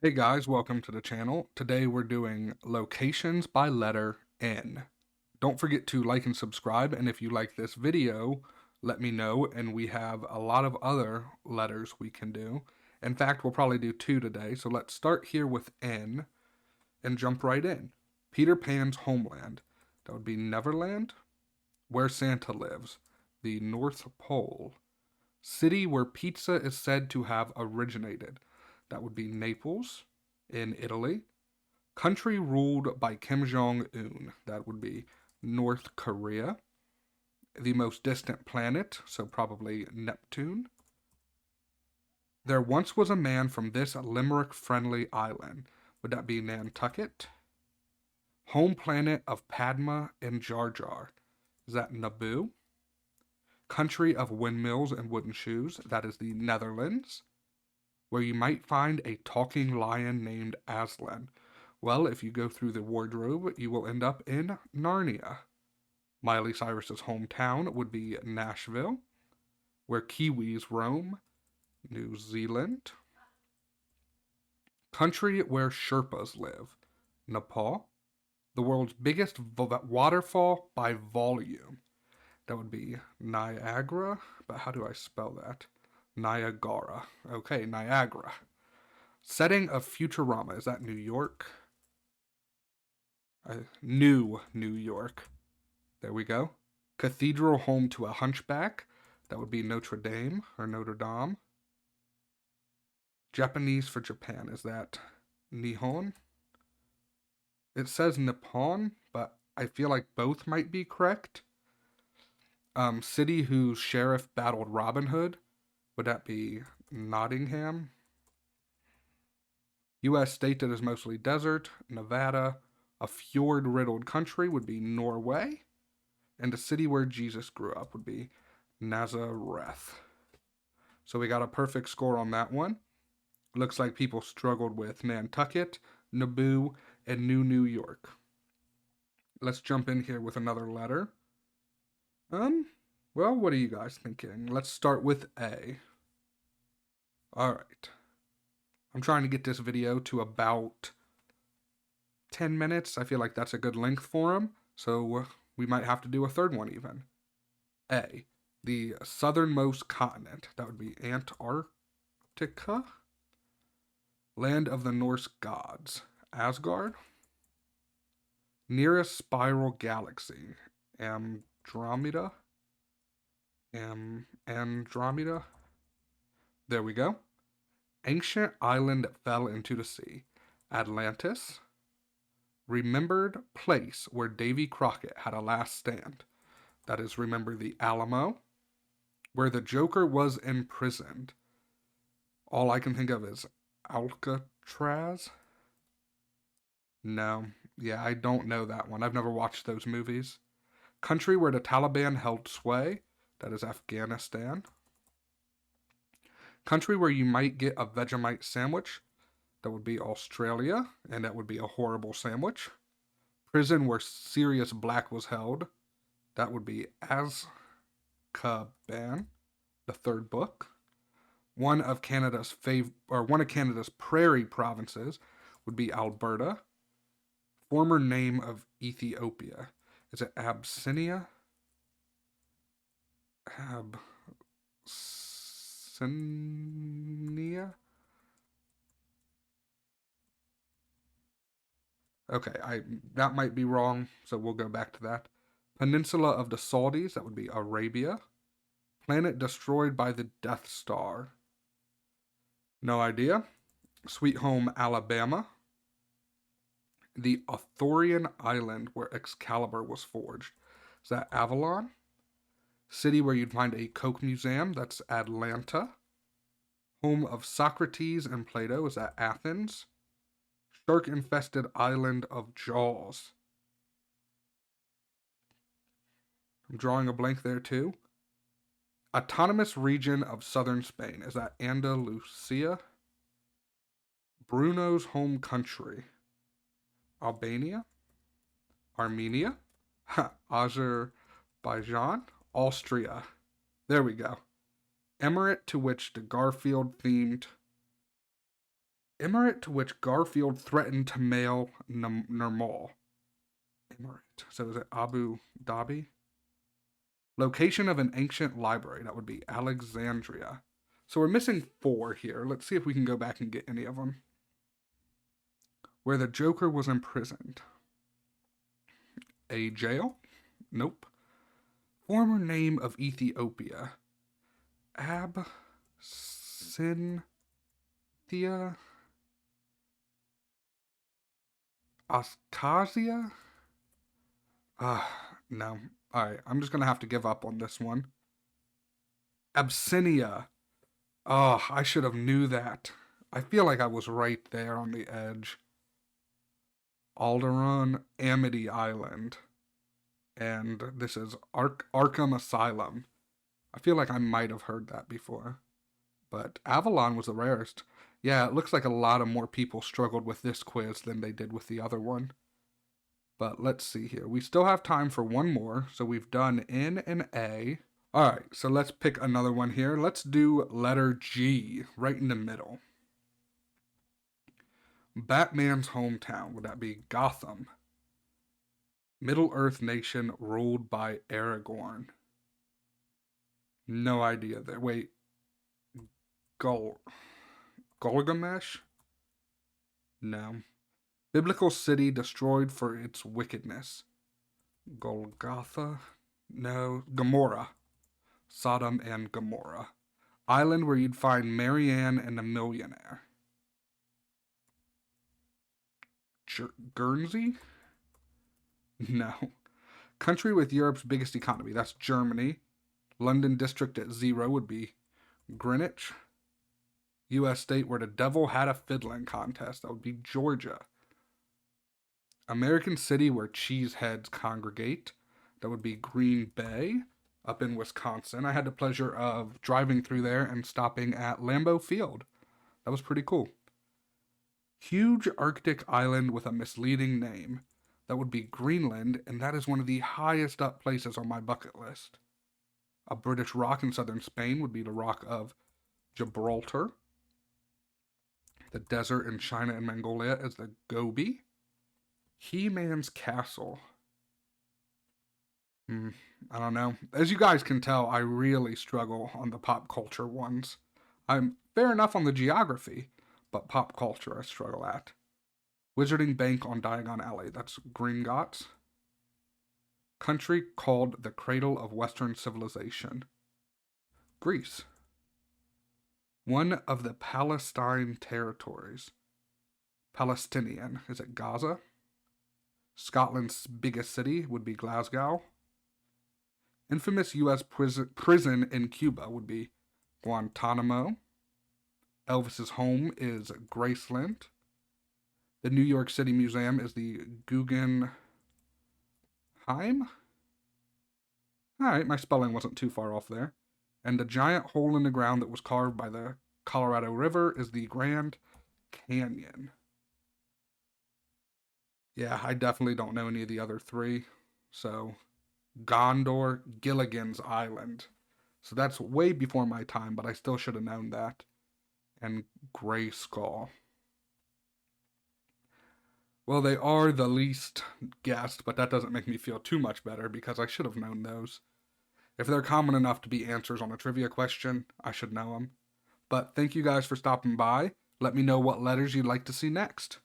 Hey guys, welcome to the channel. Today we're doing locations by letter N. Don't forget to like and subscribe, and if you like this video, let me know, and we have a lot of other letters we can do. In fact, we'll probably do two today, so let's start here with N and jump right in. Peter Pan's homeland. That would be Neverland. Where Santa lives. The North Pole. City where pizza is said to have originated. That would be Naples in Italy. Country ruled by Kim Jong Un. That would be North Korea. The most distant planet, so probably Neptune. There once was a man from this Limerick friendly island. Would that be Nantucket? Home planet of Padma and Jar Jar. Is that Naboo? Country of windmills and wooden shoes. That is the Netherlands. Where you might find a talking lion named Aslan. Well, if you go through the wardrobe, you will end up in Narnia. Miley Cyrus's hometown would be Nashville, where Kiwis roam, New Zealand. Country where Sherpas live, Nepal. The world's biggest waterfall by volume. That would be Niagara, but how do I spell that? Niagara. Okay, Niagara. Setting of Futurama, is that New York? New York. There we go. Cathedral home to a hunchback. That would be Notre Dame or Notre Dame. Japanese for Japan. Is that Nihon? It says Nippon, but I feel like both might be correct. City whose sheriff battled Robin Hood. Would that be Nottingham? U.S. state that is mostly desert, Nevada. A fjord riddled country would be Norway. And the city where Jesus grew up would be Nazareth. So we got a perfect score on that one. Looks like people struggled with Nantucket, Naboo, and New York. Let's jump in here with another letter. Well, what are you guys thinking? Let's start with A. All right. I'm trying to get this video to about 10 minutes. I feel like that's a good length for them. So we might have to do a third one even. A. The southernmost continent. That would be Antarctica. Land of the Norse gods. Asgard. Nearest spiral galaxy. Andromeda. Andromeda. There we go. Ancient island that fell into the sea. Atlantis. Remembered place where Davy Crockett had a last stand. That is, remember the Alamo. Where the Joker was imprisoned. All I can think of is Alcatraz. No. Yeah, I don't know that one. I've never watched those movies. Country where the Taliban held sway. That is Afghanistan. Country where you might get a Vegemite sandwich. That would be Australia, and that would be a horrible sandwich. Prison where Sirius Black was held. That would be Azkaban, the third book. One of Canada's prairie provinces would be Alberta. Former name of Ethiopia. Is it Abyssinia? Abyssinia? Okay, that might be wrong, so we'll go back to that. Peninsula of the Saudis, that would be Arabia. Planet destroyed by the Death Star. No idea. Sweet Home, Alabama. The Arthurian island where Excalibur was forged. Is that Avalon? City where you'd find a Coke museum, that's Atlanta. Home of Socrates and Plato, is that Athens? Shark infested island of Jaws. I'm drawing a blank there too. Autonomous region of southern Spain, is that Andalusia? Bruno's home country. Albania? Armenia? Azerbaijan? Austria. There we go. Emirate to which the Garfield themed Emirate to which Garfield threatened to mail Nirmal. Emirate. So is it Abu Dhabi? Location of an ancient library. That would be Alexandria. So we're missing 4 here. Let's see if we can go back and get any of them. Where the Joker was imprisoned. A jail? Nope. Former name of Ethiopia. Abyssinia? Astasia? No. Alright, I'm just gonna have to give up on this one. Abyssinia. Oh, I should have knew that. I feel like I was right there on the edge. Alderaan, Amity Island. And this is Arkham Asylum. I feel like I might have heard that before. But Avalon was the rarest. Yeah, it looks like a lot of more people struggled with this quiz than they did with the other one. But let's see here. We still have time for one more. So we've done N and A. Alright, so let's pick another one here. Let's do letter G, right in the middle. Batman's hometown, would that be Gotham? Middle-earth nation ruled by Aragorn. No idea there. Wait. Gilgamesh? No. Biblical city destroyed for its wickedness. Golgotha? No. Gomorrah. Sodom and Gomorrah. Island where you'd find Marianne and the Millionaire. Guernsey? No. Country with Europe's biggest economy. That's Germany. London district at 0 would be Greenwich. U.S. state where the devil had a fiddling contest. That would be Georgia. American city where cheeseheads congregate. That would be Green Bay, up in Wisconsin. I had the pleasure of driving through there and stopping at Lambeau Field. That was pretty cool. Huge Arctic island with a misleading name. That would be Greenland, and that is one of the highest up places on my bucket list. A British rock in southern Spain would be the Rock of Gibraltar. The desert in China and Mongolia is the Gobi. He-Man's Castle. I don't know. As you guys can tell, I really struggle on the pop culture ones. I'm fair enough on the geography, but pop culture I struggle at. Wizarding Bank on Diagon Alley. That's Gringotts. Country called the cradle of Western civilization. Greece. One of the Palestine territories. Palestinian. Is it Gaza? Scotland's biggest city would be Glasgow. Infamous U.S. prison in Cuba would be Guantanamo. Elvis's home is Graceland. The New York City Museum is the Guggenheim. Alright, my spelling wasn't too far off there. And the giant hole in the ground that was carved by the Colorado River is the Grand Canyon. Yeah, I definitely don't know any of the other 3. So, Gondor, Gilligan's Island. So that's way before my time, but I still should have known that. And Grayskull. Well, they are the least guessed, but that doesn't make me feel too much better because I should have known those. If they're common enough to be answers on a trivia question, I should know them. But thank you guys for stopping by. Let me know what letters you'd like to see next.